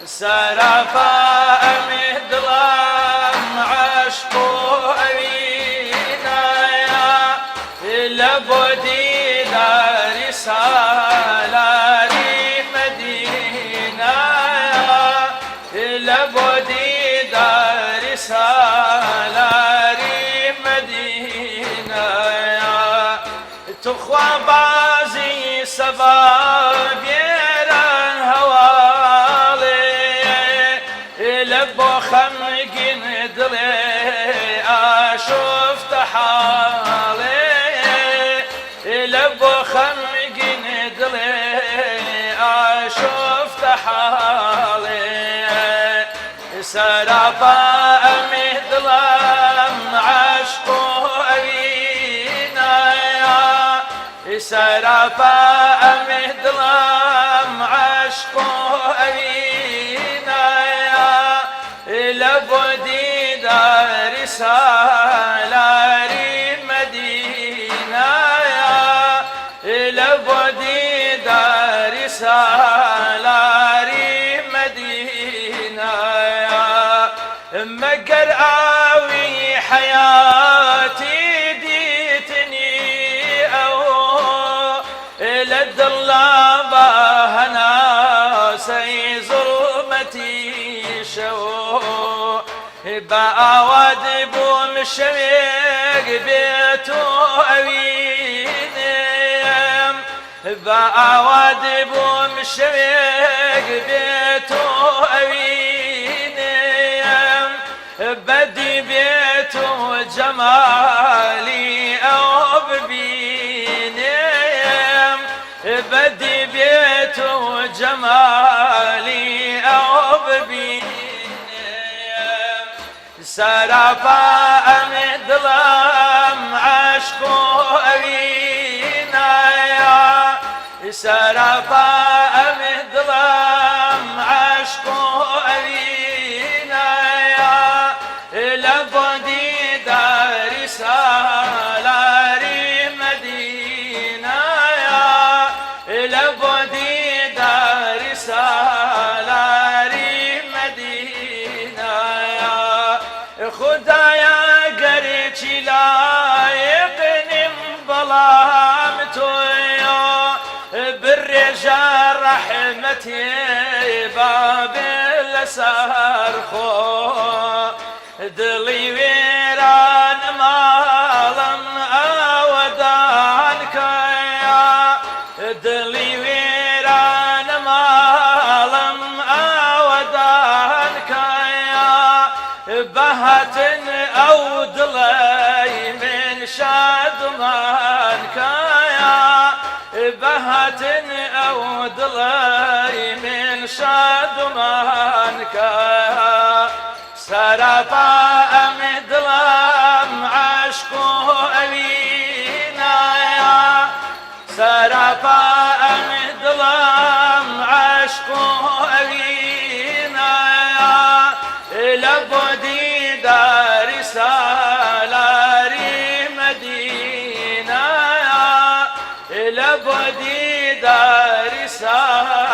سرفا مهدلم عشقو أبينا يا لبودي دار سالاري مدينة يا لبودي دار سالاري مدينة يا تخوى بازي سباب لبو خمقين دلي أشوفت حالي لبو خمقين دلي أشوفت حالي سرفا مهدلم عشقو أبينا يا سرفا مهدلم عشقو أبينا لبودي دار سالاري مدينة يا لبودي دار سالاري مدينة يا مقر آوي حياتي ديتني أو لد الله بهنا سي ظلمتي شو بأود بومشويق بيتو أوينيم بأود بومشويق بيتو أوينيم بدي بيتو جمالي أو ببينيم بدي بيتو جمالي أو ببينيم سرفا مهدلم عشقو أبينا يا سرفا مهدلم عشقو أبينا يا لبودي دار سالاري مدينة يا لبودي دار سالاري مدينة خدايا قريتي لايقني بظلامتو بالرجال رحمتي باب السرخو دلي ويران مالم اودانك يا دلي ويران مالم اودانك بهتن أو دلي من شادمانك يا بهتن أو دلي من شادمانك سرفا مهدلم عشقو أبينا يا سرفا مهدلم عشقو أبينا يا لبودي دار سالاري مدينة يا لبودي دار سالاري